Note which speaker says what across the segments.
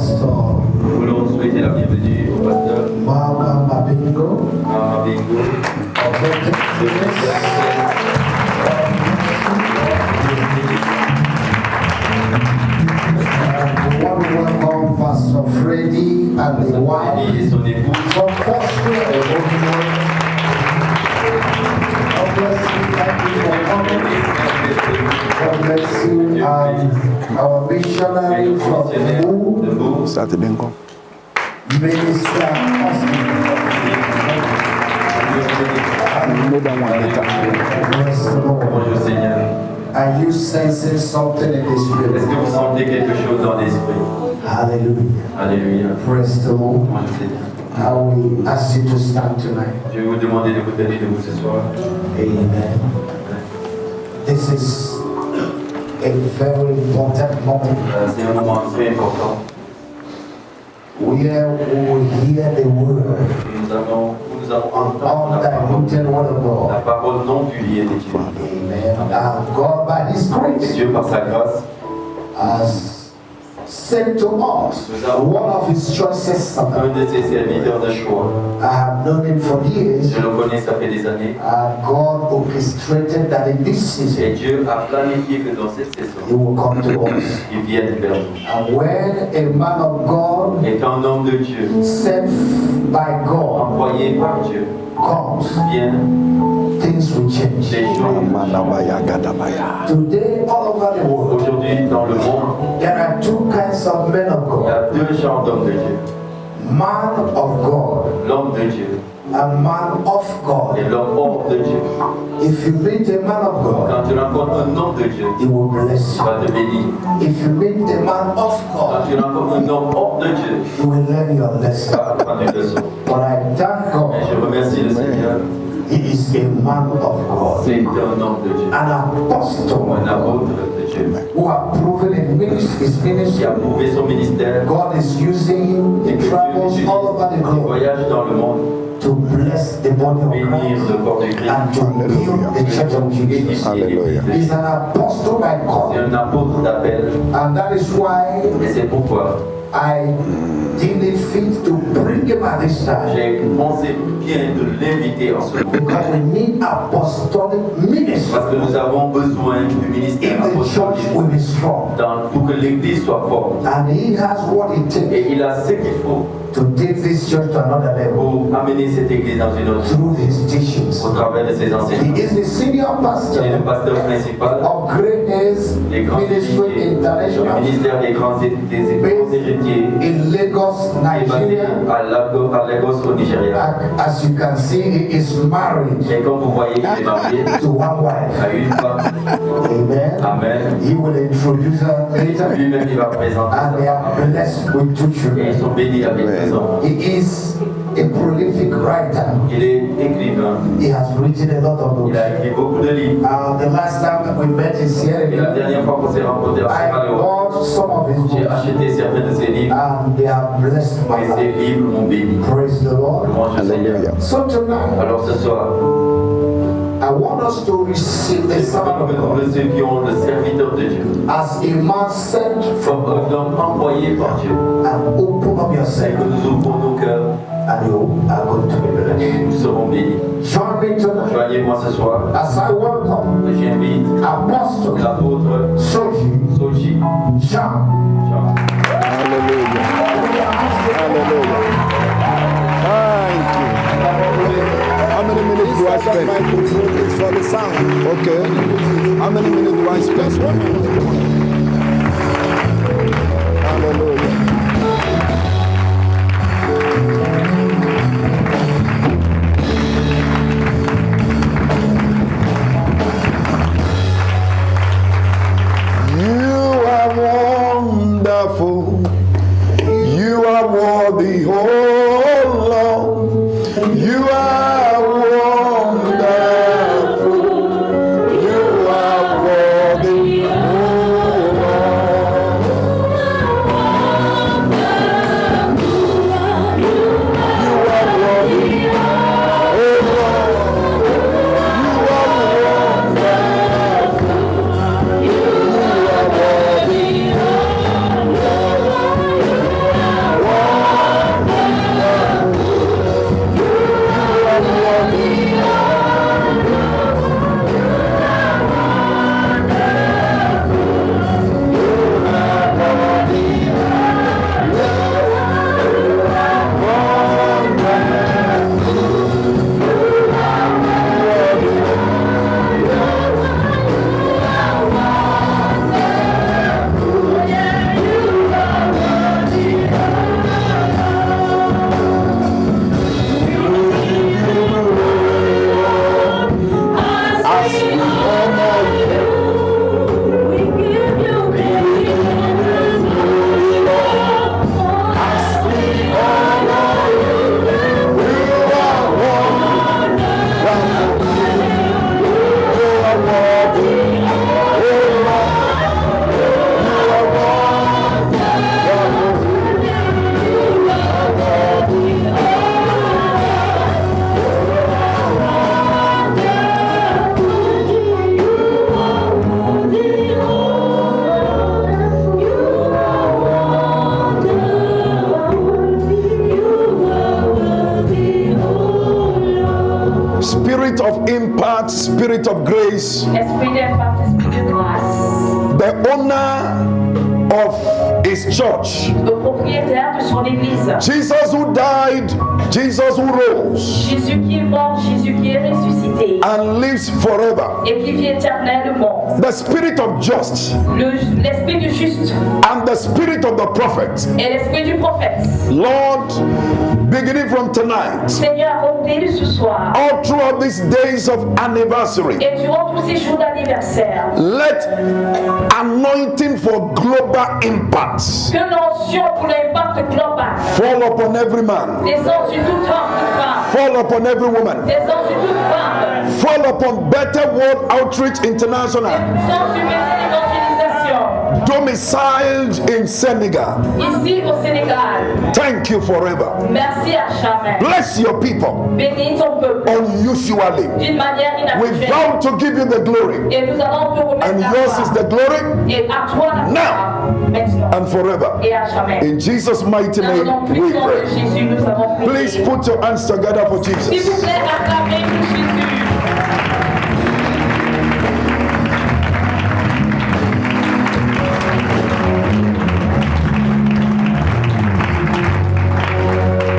Speaker 1: Pastor.
Speaker 2: Nous voulons souhaiter la bienvenue au pasteur
Speaker 1: Mama Mabingo.
Speaker 2: Mama Bingo.
Speaker 1: We want to welcome Pastor Freddy and the wife
Speaker 2: Et son épouse.
Speaker 1: from Foursquare. God bless you. Thank you for coming. God bless you. Our missionary from Boo,
Speaker 3: Saturday Bingo.
Speaker 1: Minister
Speaker 3: More than one later.
Speaker 1: Bless the Lord.
Speaker 2: Bonjour Seigneur.
Speaker 1: Are you sensing something in the
Speaker 2: Est-ce
Speaker 1: spirit?
Speaker 2: que vous sentez quelque chose dans l'esprit?
Speaker 1: Hallelujah.
Speaker 2: Alléluia.
Speaker 1: Praise the Lord.
Speaker 2: Bonjour Seigneur.
Speaker 1: I will ask you to stand tonight.
Speaker 2: Je vais vous demander de vous tenir debout ce soir.
Speaker 1: Amen. This is a very important moment
Speaker 2: C'est un moment très important.
Speaker 1: where we will hear the word,
Speaker 2: Nous allons entendre la parole,
Speaker 1: undiluted word of
Speaker 2: la
Speaker 1: God.
Speaker 2: parole non publiée des dieux.
Speaker 1: Amen. And God, by His
Speaker 2: Et
Speaker 1: grace,
Speaker 2: Dieu, par sa grâce,
Speaker 1: has sent to us one of His choicest servants.
Speaker 2: un de ses serviteurs de choix.
Speaker 1: I have known him for years,
Speaker 2: Je le connais, ça fait des années.
Speaker 1: and God orchestrated that in this season
Speaker 2: Et Dieu a planifié que dans cette
Speaker 1: He
Speaker 2: saison,
Speaker 1: will come to us.
Speaker 2: il vienne vers nous.
Speaker 1: And when a man of God
Speaker 2: Et quand un homme de Dieu,
Speaker 1: sent by God
Speaker 2: envoyé par Dieu,
Speaker 1: comes,
Speaker 2: vient,
Speaker 1: things will change.
Speaker 2: les choses.
Speaker 3: Manabaya Gadabaya.
Speaker 1: Today, all over the world,
Speaker 2: Aujourd'hui, dans le monde,
Speaker 1: there are two kinds of men of
Speaker 2: il y
Speaker 1: God.
Speaker 2: a deux genres d'hommes de Dieu.
Speaker 1: Man of God
Speaker 2: L'homme de Dieu
Speaker 1: and man of
Speaker 2: et
Speaker 1: God.
Speaker 2: l'homme hors de Dieu.
Speaker 1: If you meet a man of God,
Speaker 2: Quand tu rencontres un homme de Dieu,
Speaker 1: He will bless
Speaker 2: il
Speaker 1: you.
Speaker 2: va te bénir.
Speaker 1: If you meet a man of
Speaker 2: Quand
Speaker 1: God,
Speaker 2: tu rencontres un homme hors de Dieu,
Speaker 1: you will learn your
Speaker 2: tu
Speaker 1: lesson.
Speaker 2: vas apprendre une leçon.
Speaker 1: But I thank
Speaker 2: Et
Speaker 1: God,
Speaker 2: je remercie le Seigneur.
Speaker 1: He is a man of God,
Speaker 2: C'est un homme de Dieu.
Speaker 1: an apostle
Speaker 2: Un apôtre de Dieu.
Speaker 1: who have proven his
Speaker 2: Qui
Speaker 1: ministry.
Speaker 2: a prouvé son ministère.
Speaker 1: God is using him.
Speaker 2: Et
Speaker 1: He
Speaker 2: que Dieu
Speaker 1: travels
Speaker 2: l'utilise.
Speaker 1: all over the
Speaker 2: Il
Speaker 1: globe
Speaker 2: voyage dans le monde.
Speaker 1: to bless the body of
Speaker 2: Bénir
Speaker 1: Christ
Speaker 2: le corps de Christ.
Speaker 1: and to build the church of Jesus.
Speaker 2: Édifier
Speaker 3: Hallelujah.
Speaker 2: l'Église.
Speaker 1: He's an apostle by
Speaker 2: C'est
Speaker 1: call,
Speaker 2: un apôtre d'appel.
Speaker 1: and that is why
Speaker 2: Et c'est pourquoi
Speaker 1: I deemed it fit to bring him at this time,
Speaker 2: j'ai pensé bien de l'inviter en ce moment.
Speaker 1: because we need apostolic ministry
Speaker 2: Parce que nous avons besoin du ministère
Speaker 1: if the church
Speaker 2: apostolique
Speaker 1: will be strong.
Speaker 2: pour que l'Église soit forte.
Speaker 1: And he has what it takes
Speaker 2: Et il a ce qu'il faut
Speaker 1: to take this church to another level
Speaker 2: pour amener cette Église dans une autre
Speaker 1: through his teachings.
Speaker 2: au travers de ses
Speaker 1: He
Speaker 2: enseignements.
Speaker 1: is the senior
Speaker 2: Il est
Speaker 1: pastor
Speaker 2: le pasteur principal
Speaker 1: of Great Hills
Speaker 2: des grands
Speaker 1: Ministry
Speaker 2: héritiers, du
Speaker 1: International
Speaker 2: ministère des grands héritiers,
Speaker 1: in Lagos,
Speaker 2: qui est basé
Speaker 1: Nigeria.
Speaker 2: à Lagos au Nigeria.
Speaker 1: As you can see, he is married
Speaker 2: Et comme vous voyez, il est marié
Speaker 1: to one wife.
Speaker 2: à une femme.
Speaker 1: Amen.
Speaker 2: Amen.
Speaker 1: He will introduce her later,
Speaker 2: Lui-même, il va présenter
Speaker 1: and they
Speaker 2: sa
Speaker 1: are
Speaker 2: femme.
Speaker 1: blessed with two
Speaker 2: Et ils
Speaker 1: children.
Speaker 2: sont bénis avec des enfants.
Speaker 1: He is a prolific writer.
Speaker 2: Il est écrivain.
Speaker 1: He has written a lot of
Speaker 2: Il
Speaker 1: books.
Speaker 2: a écrit beaucoup de livres.
Speaker 1: The last time we met in Sierra
Speaker 2: Et la
Speaker 1: Leone,
Speaker 2: dernière fois qu'on s'est rencontrés à Sierra
Speaker 1: I
Speaker 2: Leone,
Speaker 1: bought some of his
Speaker 2: j'ai
Speaker 1: books,
Speaker 2: acheté certains de ses livres.
Speaker 1: and they have blessed my
Speaker 2: Et ces
Speaker 1: life.
Speaker 2: livres m'ont béni.
Speaker 1: Praise the Lord.
Speaker 2: Louange au Seigneur.
Speaker 3: Hallelujah.
Speaker 1: So tonight,
Speaker 2: Alors ce soir,
Speaker 1: I want us to receive the
Speaker 2: je veux
Speaker 1: servant
Speaker 2: que
Speaker 1: of
Speaker 2: nous
Speaker 1: God
Speaker 2: recevions le serviteur de Dieu
Speaker 1: as a man sent from
Speaker 2: comme un
Speaker 1: God,
Speaker 2: homme envoyé par Dieu.
Speaker 1: and open up
Speaker 2: Et
Speaker 1: yourself,
Speaker 2: que nous ouvrons nos cœurs
Speaker 1: and you are going to be blessed.
Speaker 2: et nous serons bénis.
Speaker 1: Join me tonight
Speaker 2: Joignez-moi ce soir.
Speaker 1: as I welcome
Speaker 2: Et j'invite
Speaker 1: Apostle
Speaker 2: l'apôtre
Speaker 1: Soji
Speaker 2: Soji
Speaker 1: Jean.
Speaker 2: Jean.
Speaker 3: Hallelujah. Hallelujah. Thank you. How many minutes do I spend? For the sound. Okay. How many minutes do I spend? Hallelujah. You are wonderful. You are worthy, oh Lord. You are wonderful. You are worthy, oh Lord. owner of his church.
Speaker 4: le propriétaire de son église.
Speaker 3: Jesus who died, Jesus who rose
Speaker 4: Jésus qui est mort, Jésus qui est ressuscité
Speaker 3: and lives forever.
Speaker 4: et qui vit éternellement.
Speaker 3: The spirit of just
Speaker 4: L'esprit du juste
Speaker 3: and the spirit of the prophet.
Speaker 4: et l'esprit du prophète.
Speaker 3: Lord, beginning from tonight,
Speaker 4: Seigneur, comptez ce soir
Speaker 3: all throughout these days of anniversary,
Speaker 4: et durant tous ces jours d'anniversaire,
Speaker 3: let anointing for global impact
Speaker 4: que l'onction pour l'impact global
Speaker 3: fall upon every man,
Speaker 4: descend sur tout homme, toute femme,
Speaker 3: fall upon every woman,
Speaker 4: descend sur toute femme,
Speaker 3: fall upon Better World Outreach International,
Speaker 4: descend sur l'évangélisation,
Speaker 3: domiciled in Senegal.
Speaker 4: ici au Sénégal.
Speaker 3: Thank you forever.
Speaker 4: Merci à jamais.
Speaker 3: Bless your people
Speaker 4: Bénis ton peuple
Speaker 3: unusually.
Speaker 4: d'une manière
Speaker 3: We
Speaker 4: inhabituelle.
Speaker 3: vow to give you the glory,
Speaker 4: Et nous allons te remettre
Speaker 3: and
Speaker 4: la
Speaker 3: yours is
Speaker 4: gloire.
Speaker 3: the glory
Speaker 4: Et à toi la gloire, maintenant
Speaker 3: and forever.
Speaker 4: et à jamais.
Speaker 3: In Jesus' mighty
Speaker 4: Dans le nom
Speaker 3: name, we
Speaker 4: puissant de
Speaker 3: pray.
Speaker 4: Jésus, nous avons prié.
Speaker 3: Please put your hands together for
Speaker 4: S'il
Speaker 3: Jesus.
Speaker 4: vous plaît, acclamez pour Jésus.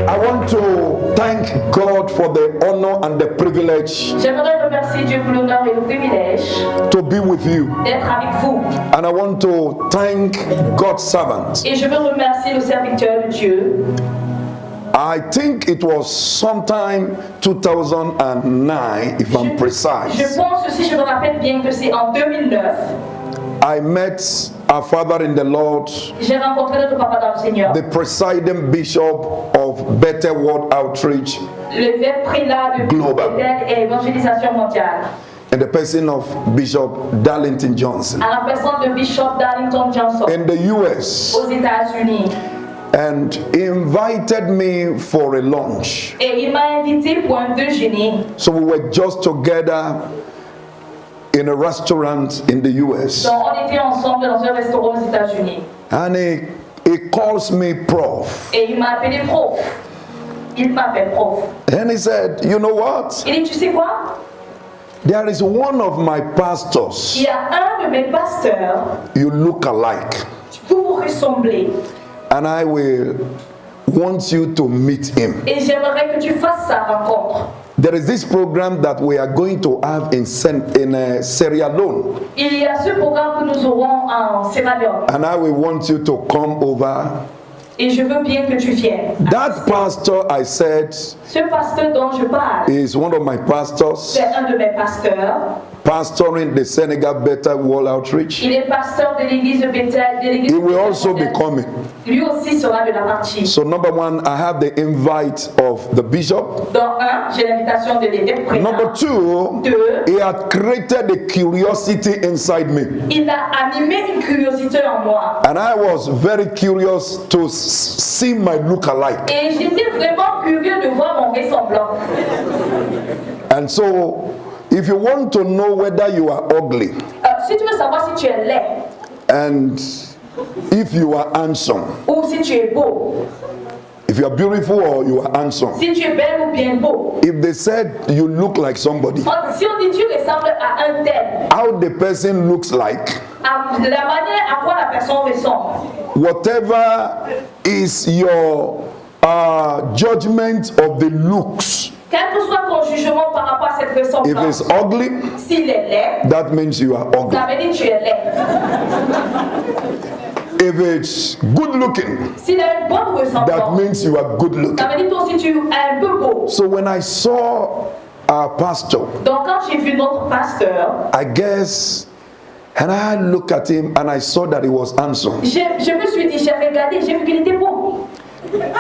Speaker 3: I want to thank God for the honor and the privilege
Speaker 4: J'aimerais remercier Dieu pour l'honneur et le privilège
Speaker 3: to be with you.
Speaker 4: d'être avec vous.
Speaker 3: And I want to thank God's servant.
Speaker 4: Et je veux remercier le serviteur de Dieu.
Speaker 3: I think it was sometime 2009, if I'm
Speaker 4: Je
Speaker 3: precise.
Speaker 4: pense aussi, je me rappelle bien que c'est en 2009,
Speaker 3: I met our father in the Lord,
Speaker 4: j'ai rencontré notre papa dans le Seigneur,
Speaker 3: the presiding bishop of Better World Outreach,
Speaker 4: le prélat de
Speaker 3: Global.
Speaker 4: Bethel et évangélisation mondiale,
Speaker 3: in the person of Bishop Darlington Johnson
Speaker 4: à la personne de Bishop Darlington Johnson
Speaker 3: in the US,
Speaker 4: aux États-Unis.
Speaker 3: and he invited me for a lunch.
Speaker 4: Et il m'a invité pour un déjeuner.
Speaker 3: So we were just together in a restaurant in the US.
Speaker 4: Donc on était ensemble dans un restaurant aux États-Unis.
Speaker 3: And he calls me prof.
Speaker 4: Et il m'a appelé prof. Il m'appelle prof.
Speaker 3: And he said, you know what?
Speaker 4: Il dit, tu sais quoi?
Speaker 3: There is one of my
Speaker 4: Il
Speaker 3: pastors,
Speaker 4: y a un de mes pasteurs,
Speaker 3: you look alike.
Speaker 4: vous vous ressemblez.
Speaker 3: And I will want you to meet him.
Speaker 4: Et j'aimerais que tu fasses sa rencontre.
Speaker 3: There is this program that we are going to have in Sierra Leone.
Speaker 4: Il y a ce programme que nous aurons en Sierra Leone.
Speaker 3: And I will want you to come over.
Speaker 4: Et je veux bien que tu viennes.
Speaker 3: That pastor, I said,
Speaker 4: Ce pasteur dont je parle,
Speaker 3: is one of my pastors,
Speaker 4: c'est un de mes pasteurs.
Speaker 3: pastoring the Senegal Better World Outreach.
Speaker 4: Il est pasteur de l'église de Bethel. De l'église
Speaker 3: He will
Speaker 4: de
Speaker 3: also be
Speaker 4: Bethel.
Speaker 3: coming.
Speaker 4: Lui aussi sera de la partie.
Speaker 3: So number one, I have the invite of the bishop.
Speaker 4: Dans un, j'ai l'invitation de l'évêque président.
Speaker 3: Number two,
Speaker 4: Deux,
Speaker 3: he had created a curiosity inside me.
Speaker 4: il a animé une curiosité en moi.
Speaker 3: And I was very curious to see my look-alike.
Speaker 4: Et j'étais vraiment curieux de voir mon ressemblant.
Speaker 3: And so, if you want to know whether you are ugly
Speaker 4: Si tu veux savoir si tu es laid
Speaker 3: and if you are handsome,
Speaker 4: ou si tu es beau,
Speaker 3: if you are beautiful or you are handsome,
Speaker 4: si tu es belle ou bien beau,
Speaker 3: if they said you look like somebody,
Speaker 4: si on dit tu ressembles à un tel,
Speaker 3: how the person looks like,
Speaker 4: à la manière à quoi la personne ressemble,
Speaker 3: whatever is your judgment of the looks,
Speaker 4: quel que soit ton jugement par rapport à cette
Speaker 3: if
Speaker 4: ressemblance,
Speaker 3: it's ugly,
Speaker 4: s'il est laid,
Speaker 3: that means you are ugly.
Speaker 4: ça veut dire que tu es laid.
Speaker 3: If it's good looking,
Speaker 4: S'il a une bonne
Speaker 3: that
Speaker 4: ressemblance,
Speaker 3: means you are good looking.
Speaker 4: ça veut dire toi aussi tu es un peu beau.
Speaker 3: So when I saw our pastor,
Speaker 4: Donc quand j'ai vu notre pasteur,
Speaker 3: I guess, and I looked at him and I saw that he was handsome.
Speaker 4: je me suis dit, j'ai regardé, j'ai vu qu'il était beau.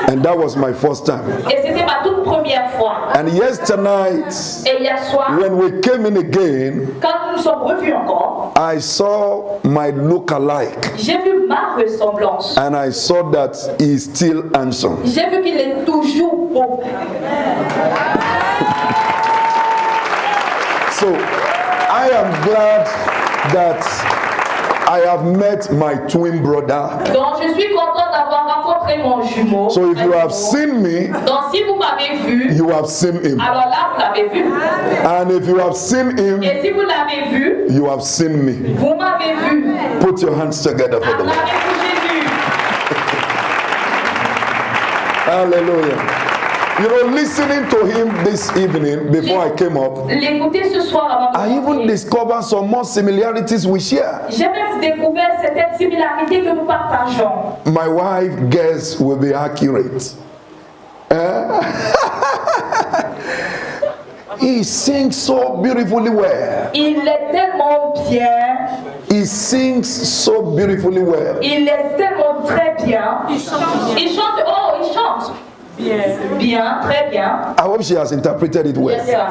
Speaker 3: And that was my first time.
Speaker 4: Et c'était ma toute première fois.
Speaker 3: And yesterday night,
Speaker 4: Et hier soir,
Speaker 3: when we came in again,
Speaker 4: quand nous nous sommes revus encore,
Speaker 3: I saw my look-alike.
Speaker 4: j'ai vu ma ressemblance.
Speaker 3: And I saw that he is still handsome.
Speaker 4: J'ai vu qu'il est toujours beau.
Speaker 3: So I am glad that I have met my twin brother.
Speaker 4: Donc je suis content d'avoir rencontré mon jumeau.
Speaker 3: So if you have seen me,
Speaker 4: Donc si vous m'avez vu,
Speaker 3: you have seen him.
Speaker 4: alors là vous l'avez vu.
Speaker 3: And if you have seen him,
Speaker 4: Et si vous l'avez vu,
Speaker 3: you have seen me.
Speaker 4: vous m'avez vu.
Speaker 3: Put your hands together for the Lord.
Speaker 4: Acclamez pour Jésus.
Speaker 3: Hallelujah. You know, listening to him this evening before I came up,
Speaker 4: L'écouter ce soir avant de
Speaker 3: I even
Speaker 4: partir.
Speaker 3: discovered some more similarities we share.
Speaker 4: J'ai même découvert certaines similarités que nous partageons.
Speaker 3: My wife guess will be accurate. He sings so beautifully well.
Speaker 4: Il est tellement bien.
Speaker 3: He sings so beautifully well.
Speaker 4: Il est tellement très bien. Il chante. Oh, il chante. Bien. Bien, très bien.
Speaker 3: I hope she has interpreted it well.
Speaker 4: Yes, sir.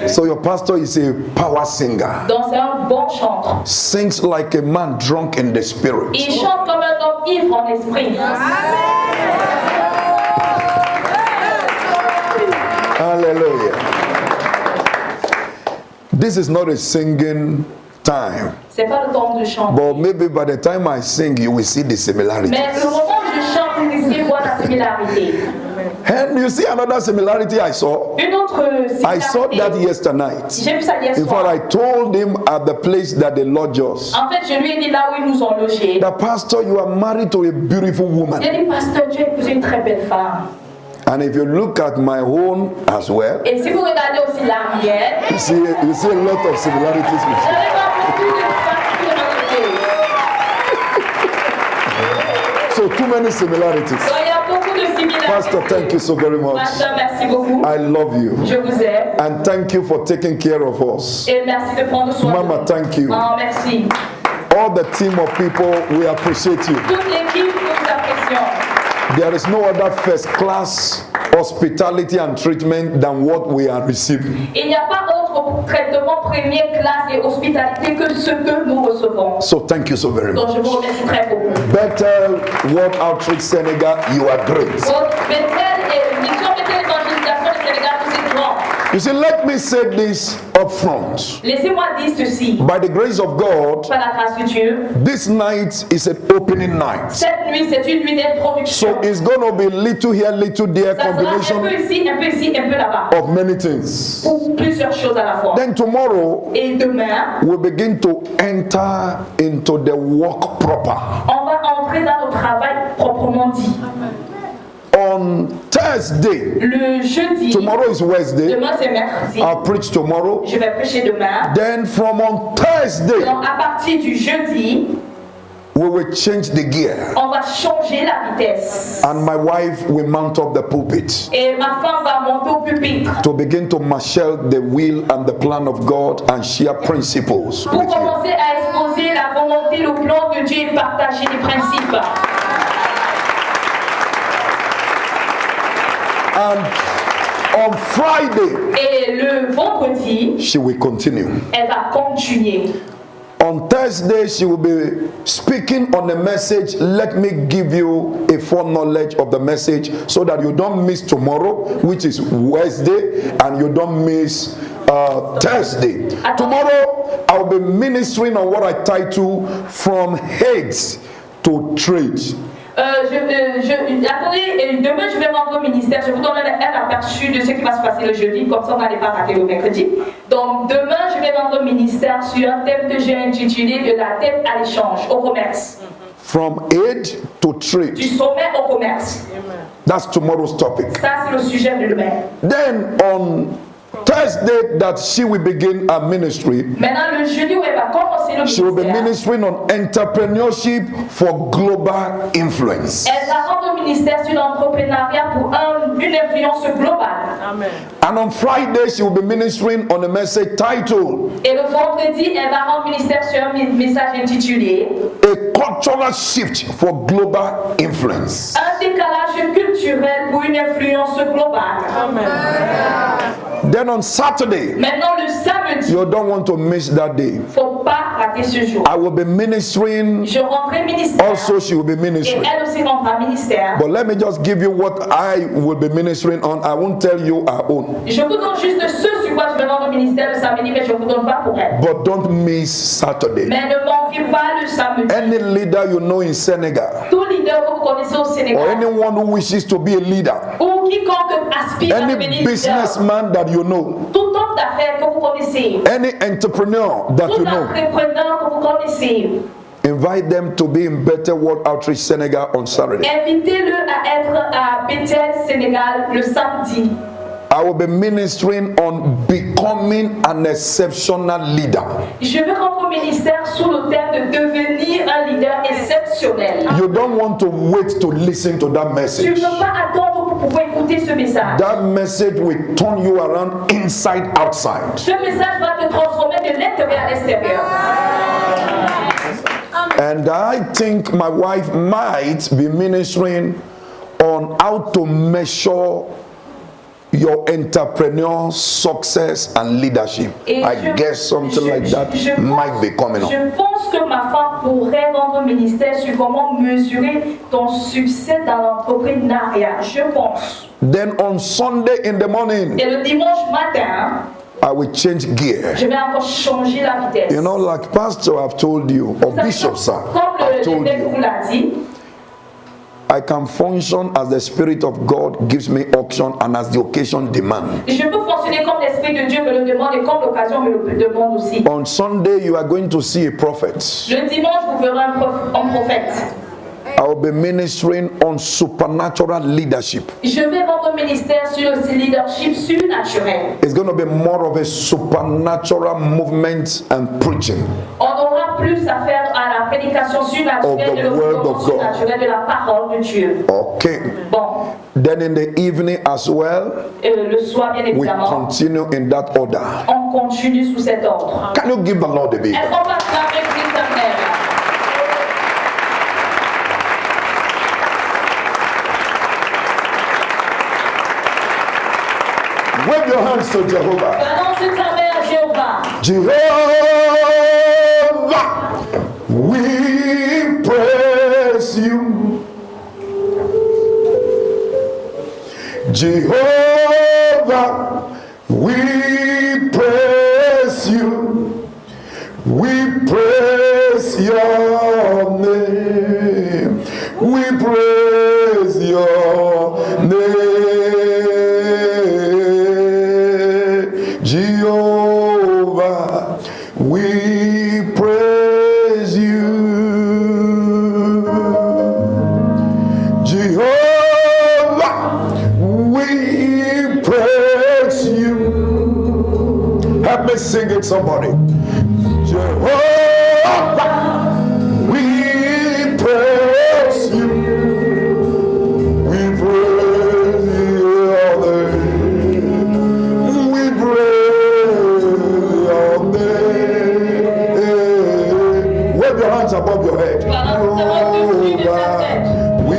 Speaker 3: So your pastor is a power singer.
Speaker 4: Donc c'est un bon chanteur.
Speaker 3: Sings like a man drunk in the spirit.
Speaker 4: Il chante comme un homme ivre en esprit.
Speaker 3: Hallelujah. This is not a singing time,
Speaker 4: C'est pas le temps de chanter.
Speaker 3: but maybe by the time I sing, you will see the similarities.
Speaker 4: Mais le moment où je chante, vous risquez de voir la similarité.
Speaker 3: And you see another similarity I saw?
Speaker 4: Une autre
Speaker 3: I saw that
Speaker 4: similarité.
Speaker 3: yesterday night.
Speaker 4: J'ai vu ça hier
Speaker 3: In fact,
Speaker 4: soir.
Speaker 3: I told him at the place that they lodge us,
Speaker 4: En fait, je lui ai dit là où ils nous ont logés.
Speaker 3: the pastor, you are married to a beautiful woman.
Speaker 4: J'ai dit, pasteur, tu as épousé une très belle femme.
Speaker 3: And if you look at my own as well,
Speaker 4: Et si vous regardez aussi la mienne,
Speaker 3: you see a lot of similarities with you.
Speaker 4: j'avais pas beaucoup de particularités.
Speaker 3: So too many similarities.
Speaker 4: Donc, il y a beaucoup de similarités.
Speaker 3: Pastor, thank you so very much.
Speaker 4: Pasteur, merci beaucoup.
Speaker 3: I love you.
Speaker 4: Je vous aime.
Speaker 3: And thank you for taking care of us.
Speaker 4: Et merci de prendre soin
Speaker 3: Mama,
Speaker 4: de nous.
Speaker 3: thank you.
Speaker 4: Ah, merci.
Speaker 3: All the team of people, we appreciate you.
Speaker 4: Toute l'équipe, nous vous apprécions.
Speaker 3: There is no other first class hospitality and treatment than what we are receiving.
Speaker 4: Il n'y a pas autre traitement première classe et hospitalité que ce que nous recevons.
Speaker 3: So thank you so very
Speaker 4: Donc
Speaker 3: much.
Speaker 4: je vous remercie très beaucoup.
Speaker 3: Bethel World Outreach Senegal, you are great.
Speaker 4: Votre Bethel et mission Bethel évangélisation du Sénégal, vous êtes grand.
Speaker 3: You see, let me say this up front.
Speaker 4: Laissez-moi dire ceci.
Speaker 3: By the grace of God,
Speaker 4: Par la grâce de Dieu,
Speaker 3: this night is an opening night.
Speaker 4: cette nuit, c'est une nuit d'introduction.
Speaker 3: So it's going to be little here, little there
Speaker 4: Ça sera un peu
Speaker 3: combination
Speaker 4: ici, un peu ici, un peu là-bas.
Speaker 3: of many things.
Speaker 4: Pour plusieurs choses à la fois.
Speaker 3: Then tomorrow,
Speaker 4: Et demain,
Speaker 3: we begin to enter into the work proper.
Speaker 4: on va entrer dans le travail proprement dit.
Speaker 3: On Thursday,
Speaker 4: Le jeudi,
Speaker 3: tomorrow is Wednesday,
Speaker 4: demain c'est mercredi,
Speaker 3: I'll preach tomorrow.
Speaker 4: je vais prêcher demain.
Speaker 3: Then from on Thursday,
Speaker 4: Donc à partir du jeudi,
Speaker 3: we will change the gear.
Speaker 4: on va changer la vitesse.
Speaker 3: And my wife will mount up the pulpit
Speaker 4: Et ma femme va monter au pupitre
Speaker 3: to begin to marshal the will and the plan of God and share principles
Speaker 4: pour
Speaker 3: with you.
Speaker 4: commencer à exposer la volonté, le plan de Dieu et partager les principes.
Speaker 3: And on Friday,
Speaker 4: Et le vendredi,
Speaker 3: she will continue.
Speaker 4: elle va continuer.
Speaker 3: On Thursday, she will be speaking on the message. Let me give you a foreknowledge of the message so that you don't miss tomorrow, which is Wednesday, and you don't miss Thursday. Tomorrow, I'll be ministering on what I title From Heads to Trade.
Speaker 4: Attendez, demain je vais rendre au ministère. Je vous donne un aperçu de ce qui va se passer le jeudi, comme ça on n'allait pas rater le mercredi. Donc demain je vais rendre au ministère sur un thème que j'ai intitulé de la tête à l'échange, au commerce.
Speaker 3: From aid to
Speaker 4: Du
Speaker 3: trade.
Speaker 4: sommet au commerce.
Speaker 3: That's tomorrow's topic.
Speaker 4: Ça c'est le sujet de demain.
Speaker 3: Then on Thursday, that she will begin her ministry.
Speaker 4: Maintenant le jeudi où elle va commencer le
Speaker 3: She will be
Speaker 4: ministère,
Speaker 3: ministering on entrepreneurship for global influence.
Speaker 4: elle va rendre au ministère sur l'entrepreneuriat pour une influence globale.
Speaker 5: Amen.
Speaker 3: And on Friday, she will be ministering on a message titled
Speaker 4: Et le vendredi, elle va rendre au ministère sur un message intitulé
Speaker 3: A Cultural Shift for Global Influence.
Speaker 4: Un décalage culturel pour une influence globale.
Speaker 3: Then on Saturday,
Speaker 4: Maintenant le samedi,
Speaker 3: you don't want to miss that day.
Speaker 4: faut pas rater ce jour.
Speaker 3: I will be ministering.
Speaker 4: Je rentrerai ministère
Speaker 3: Also, she will be
Speaker 4: et
Speaker 3: ministering.
Speaker 4: elle aussi rentrera ministère.
Speaker 3: But let me just give you what I will be ministering on. I won't tell you our own.
Speaker 4: Je vous donne juste ce sur quoi je vais rendre au ministère le samedi, mais je ne vous donne pas pour elle.
Speaker 3: But don't miss Saturday.
Speaker 4: Mais ne manquez pas le samedi.
Speaker 3: Any leader you know in Senegal,
Speaker 4: Tout leader que vous connaissez au
Speaker 3: or
Speaker 4: Sénégal,
Speaker 3: anyone who wishes to be a leader,
Speaker 4: ou quiconque aspire à
Speaker 3: any
Speaker 4: devenir leader,
Speaker 3: businessman that you know,
Speaker 4: tout homme d'affaires que vous connaissez connaissez,
Speaker 3: any entrepreneur that
Speaker 4: tout
Speaker 3: you know,
Speaker 4: entrepreneur que vous connaissez,
Speaker 3: invite them to be in Better World Outreach Senegal on Saturday.
Speaker 4: invitez-le à être à Bethel, Sénégal, le samedi.
Speaker 3: I will be ministering on becoming an exceptional leader.
Speaker 4: Je vais rendre au ministère sous le thème de devenir un leader exceptionnel.
Speaker 3: You don't want to wait to listen to that
Speaker 4: Tu ne
Speaker 3: message.
Speaker 4: peux pas attendre pour pouvoir écouter ce message.
Speaker 3: That message will turn you around inside outside.
Speaker 4: Ce message va te transformer de l'intérieur à l'extérieur.
Speaker 3: And I think my wife might be ministering on how to measure your entrepreneur success and leadership.
Speaker 4: Et
Speaker 3: I guess something like that might be coming up.
Speaker 4: Je pense que ma femme pourrait rendre ministère sur comment mesurer ton succès dans l'entrepreneuriat. Je pense.
Speaker 3: Then on Sunday in the morning,
Speaker 4: Et le dimanche matin,
Speaker 3: I will change gear.
Speaker 4: je vais encore changer la vitesse.
Speaker 3: You know, like Pastor have told you, or Bishop sir,
Speaker 4: Comme
Speaker 3: have
Speaker 4: le
Speaker 3: told
Speaker 4: l'évêque
Speaker 3: you,
Speaker 4: vous l'a dit,
Speaker 3: I can function as the Spirit of God gives me auction and as the occasion demand.
Speaker 4: je peux fonctionner comme l'Esprit de Dieu me le demande et comme l'occasion me le demande aussi.
Speaker 3: On Sunday, you are going to see a prophet.
Speaker 4: Le dimanche, vous verrez un prophète.
Speaker 3: I will be ministering on supernatural leadership.
Speaker 4: Je vais rendre ministère sur le leadership surnaturel.
Speaker 3: It's going to be more of a supernatural movement and preaching.
Speaker 4: On aura plus à faire à la prédication surnaturelle de l'enseignement surnaturel de la parole de Dieu.
Speaker 3: Okay.
Speaker 4: Bon,
Speaker 3: Then in the evening as well,
Speaker 4: le soir bien
Speaker 3: we
Speaker 4: évidemment,
Speaker 3: continue in that order.
Speaker 4: on continue sous cet ordre.
Speaker 3: Can you give the Lord a big?
Speaker 4: Est-ce qu'on va travailler avec l'Éternel?
Speaker 3: Wave your hands to Jehovah.
Speaker 4: Balance ta main à Jéhovah.
Speaker 3: Jehovah, we praise you. Jehovah, we praise you. We praise your name. We praise your name. Jehovah, we praise you. Jehovah, we praise you. Help me sing it, somebody. Jehovah, we praise you. We praise your name. We praise your name. Wave your hands above your head.
Speaker 4: Balance ta main au-dessus de ta tête.
Speaker 3: We